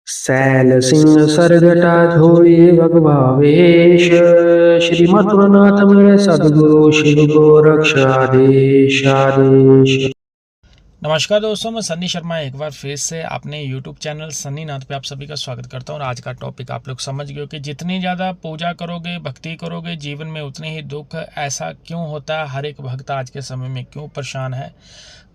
Cell Singh सरजटा धोई भगभावेश। श्रीमद्गुरुनाथ मेरे सदगुरु शिव गोरक्षाधीश आदेश। नमस्कार दोस्तों, मैं सन्नी शर्मा एक बार फिर से अपने YouTube चैनल सन्नी नाथ पे आप सभी का स्वागत करता हूँ। और आज का टॉपिक आप लोग समझ गए हो कि जितनी ज़्यादा पूजा करोगे, भक्ति करोगे, जीवन में उतने ही दुख। ऐसा क्यों होता है? हर एक भक्त आज के समय में क्यों परेशान है?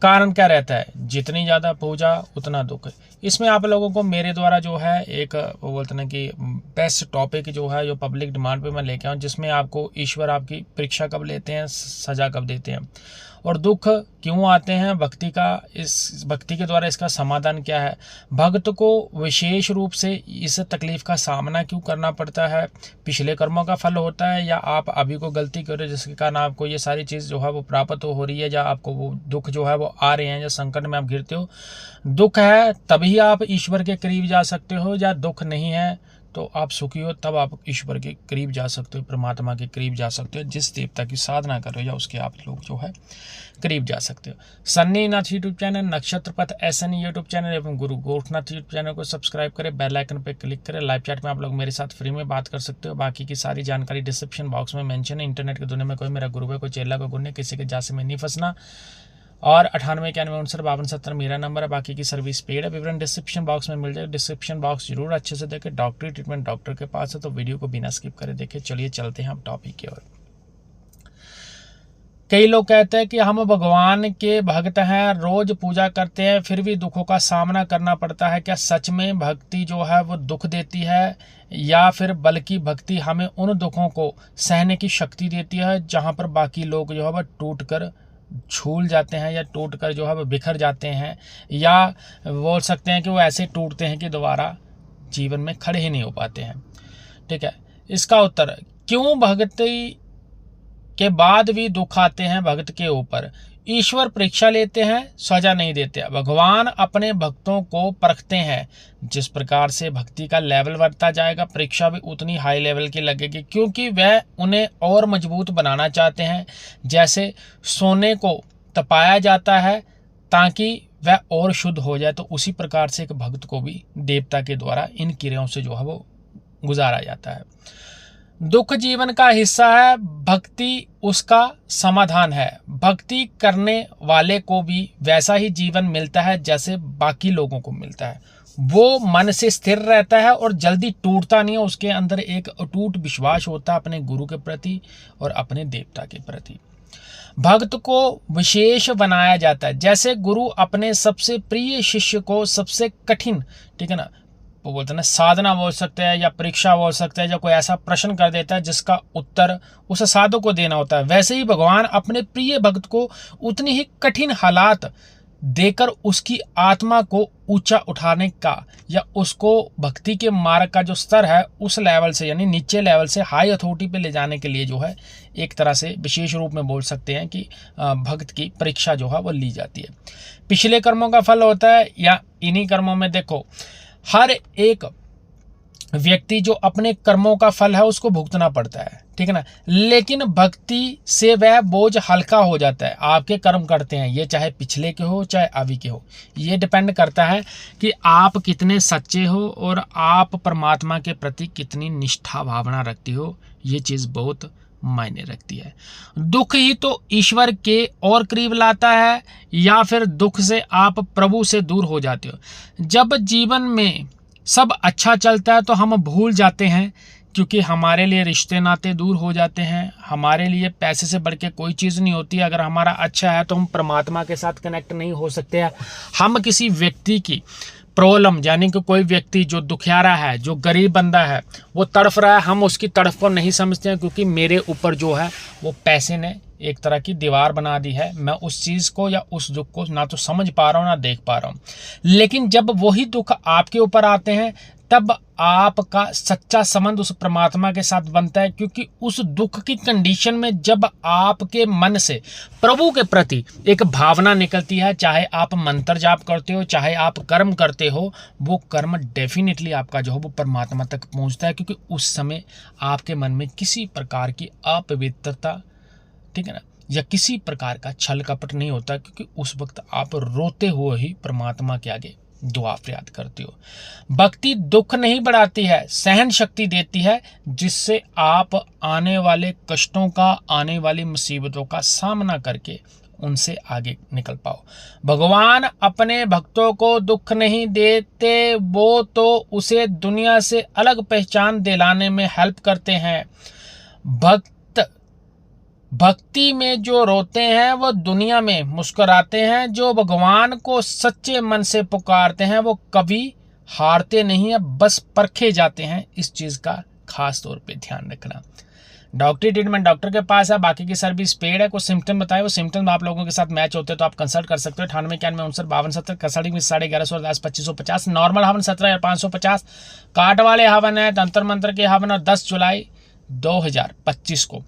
कारण क्या रहता है? जितनी ज़्यादा पूजा उतना दुख। इसमें आप लोगों को मेरे द्वारा जो है एक वो बोलते हैं कि बेस्ट टॉपिक जो है, जो पब्लिक डिमांड पे मैं लेके आऊँ, जिसमें आपको ईश्वर आपकी परीक्षा कब लेते हैं, सजा कब देते हैं और दुख क्यों आते हैं, भक्ति का इस भक्ति के द्वारा इसका समाधान क्या है, भक्त को विशेष रूप से इस तकलीफ का सामना क्यों करना पड़ता है, पिछले कर्मों का फल होता है या आप अभी को गलती कर रहे हो जिसके कारण आपको ये सारी चीज़ जो है वो प्राप्त हो रही है, या आपको वो दुख जो है वो आ रहे हैं, या संकट में आप घिरते हो। दुख है तभी आप ईश्वर के करीब जा सकते हो, या दुख नहीं है तो आप सुखी हो तब आप ईश्वर के करीब जा सकते हो, परमात्मा के करीब जा सकते हो। जिस देवता की साधना कर रहे हो या उसके आप लोग जो है करीब जा सकते हो। सन्नी नाथ यूट्यूब चैनल, नक्षत्र पथ SN यूट्यूब चैनल एवं गुरु गोरखनाथ यूट्यूब चैनल को सब्सक्राइब करें, बेल आइकन पर क्लिक करें। लाइव चैट में आप लोग मेरे साथ फ्री में बात कर सकते हो। बाकी की सारी जानकारी डिस्क्रिप्शन बॉक्स में मेंशन है। इंटरनेट की दुनिया में कोई मेरा गुरु है, कोई चेला, कोई गुरु नहीं, किसी के जासे में नहीं फंसना। और 98 91 59 72 मेरा नंबर है। बाकी की सर्विस पेड है, विवरण डिस्क्रिप्शन बॉक्स में मिल जाए। डिस्क्रिप्शन बॉक्स जरूर अच्छे से देखें। डॉक्टरी ट्रीटमेंट डॉक्टर के पास है, तो वीडियो को बिना स्किप करे देखें। चलिए चलते हैं हम टॉपिक की ओर। कई लोग कहते हैं कि हम भगवान के भक्त हैं, रोज पूजा करते हैं, फिर भी दुखों का सामना करना पड़ता है। क्या सच में भक्ति जो है वो दुख देती है, या फिर बल्कि भक्ति हमें उन दुखों को सहने की शक्ति देती है जहाँ पर बाकी लोग जो है वह टूट कर झूल जाते हैं, या टूट कर जो है वो बिखर जाते हैं, या बोल सकते हैं कि वो ऐसे टूटते हैं कि दोबारा जीवन में खड़े ही नहीं हो पाते हैं। ठीक है, इसका उत्तर क्यों भक्ति के बाद भी दुख आते हैं भक्त के ऊपर। ईश्वर परीक्षा लेते हैं, सजा नहीं देते। भगवान अपने भक्तों को परखते हैं। जिस प्रकार से भक्ति का लेवल बढ़ता जाएगा, परीक्षा भी उतनी हाई लेवल की लगेगी, क्योंकि वह उन्हें और मजबूत बनाना चाहते हैं। जैसे सोने को तपाया जाता है ताकि वह और शुद्ध हो जाए, तो उसी प्रकार से एक भक्त को भी देवता के द्वारा इन क्रियाओं से जो है वो गुजारा जाता है। दुख जीवन का हिस्सा है, भक्ति उसका समाधान है। भक्ति करने वाले को भी वैसा ही जीवन मिलता है जैसे बाकी लोगों को मिलता है। वो मन से स्थिर रहता है और जल्दी टूटता नहीं है। उसके अंदर एक अटूट विश्वास होता है अपने गुरु के प्रति और अपने देवता के प्रति। भक्त को विशेष बनाया जाता है। जैसे गुरु अपने सबसे प्रिय शिष्य को सबसे कठिन, ठीक है ना, वो बोलते हैं ना, साधना बोल सकते हैं या परीक्षा बोल सकते हैं, या कोई ऐसा प्रश्न कर देता है जिसका उत्तर उस साधु को देना होता है, वैसे ही भगवान अपने प्रिय भक्त को उतनी ही कठिन हालात देकर उसकी आत्मा को ऊंचा उठाने का, या उसको भक्ति के मार्ग का जो स्तर है उस लेवल से, यानी नीचे लेवल से हाई अथॉरिटी पे ले जाने के लिए जो है एक तरह से विशेष रूप में बोल सकते हैं कि भक्त की परीक्षा जो है वो ली जाती है। पिछले कर्मों का फल होता है, या इन्हीं कर्मों में देखो, हर एक व्यक्ति जो अपने कर्मों का फल है उसको भुगतना पड़ता है, ठीक है ना, लेकिन भक्ति से वह बोझ हल्का हो जाता है। आपके कर्म करते हैं, ये चाहे पिछले के हो चाहे अभी के हो, ये डिपेंड करता है कि आप कितने सच्चे हो और आप परमात्मा के प्रति कितनी निष्ठा भावना रखती हो। ये चीज़ बहुत मायने रखती है। दुख ही तो ईश्वर के और करीब लाता है, या फिर दुख से आप प्रभु से दूर हो जाते हो। जब जीवन में सब अच्छा चलता है तो हम भूल जाते हैं, क्योंकि हमारे लिए रिश्ते नाते दूर हो जाते हैं। हमारे लिए पैसे से बढ़ के कोई चीज़ नहीं होती। अगर हमारा अच्छा है तो हम परमात्मा के साथ कनेक्ट नहीं हो सकते हैं। हम किसी व्यक्ति की प्रॉब्लम, यानी कि कोई व्यक्ति जो दुखियारा है, जो गरीब बंदा है, वो तड़फ रहा है, हम उसकी तड़फ को नहीं समझते हैं, क्योंकि मेरे ऊपर जो है वो पैसे ने एक तरह की दीवार बना दी है। मैं उस चीज़ को या उस दुख को ना तो समझ पा रहा हूँ ना देख पा रहा हूँ। लेकिन जब वही दुख आपके ऊपर आते हैं तब आपका सच्चा संबंध उस परमात्मा के साथ बनता है, क्योंकि उस दुख की कंडीशन में जब आपके मन से प्रभु के प्रति एक भावना निकलती है, चाहे आप मंत्र जाप करते हो चाहे आप कर्म करते हो, वो कर्म डेफिनेटली आपका जो है वो परमात्मा तक पहुंचता है, क्योंकि उस समय आपके मन में किसी प्रकार की अपवित्रता, ठीक है ना, या किसी प्रकार का छल कपट नहीं होता, क्योंकि उस वक्त आप रोते हुए ही परमात्मा के आगे दुआ फरियाद करते हो। भक्ति दुख नहीं बढ़ाती है, सहन शक्ति देती है, जिससे आप आने वाले कष्टों का, आने वाली मुसीबतों का सामना करके उनसे आगे निकल पाओ। भगवान अपने भक्तों को दुख नहीं देते, वो तो उसे दुनिया से अलग पहचान दिलाने में हेल्प करते हैं। भक्ति में जो रोते हैं वो दुनिया में मुस्कुराते हैं। जो भगवान को सच्चे मन से पुकारते हैं वो कभी हारते नहीं है, बस परखे जाते हैं। इस चीज़ का खास तौर पे ध्यान रखना। डॉक्टरी ट्रीटमेंट डॉक्टर के पास है, बाकी की सर्विस पेड है। कुछ सिम्टम बताए, वो सिम्टम आप लोगों के साथ मैच होते हैं तो आप कंसल्ट कर सकते हो। 98 61 59 1150 10 2550। नॉर्मल हवन 17,550। काट वाले हवन है, तंत्र मंत्र के हवन, और 10 जुलाई 2025 को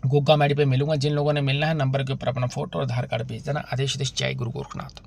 गुग्गा मैडी पे मिलूंगा। जिन लोगों ने मिलना है नंबर के ऊपर अपना फोटो और आधार कार्ड भेज देना। आदेश जय गुरु गोरखनाथ।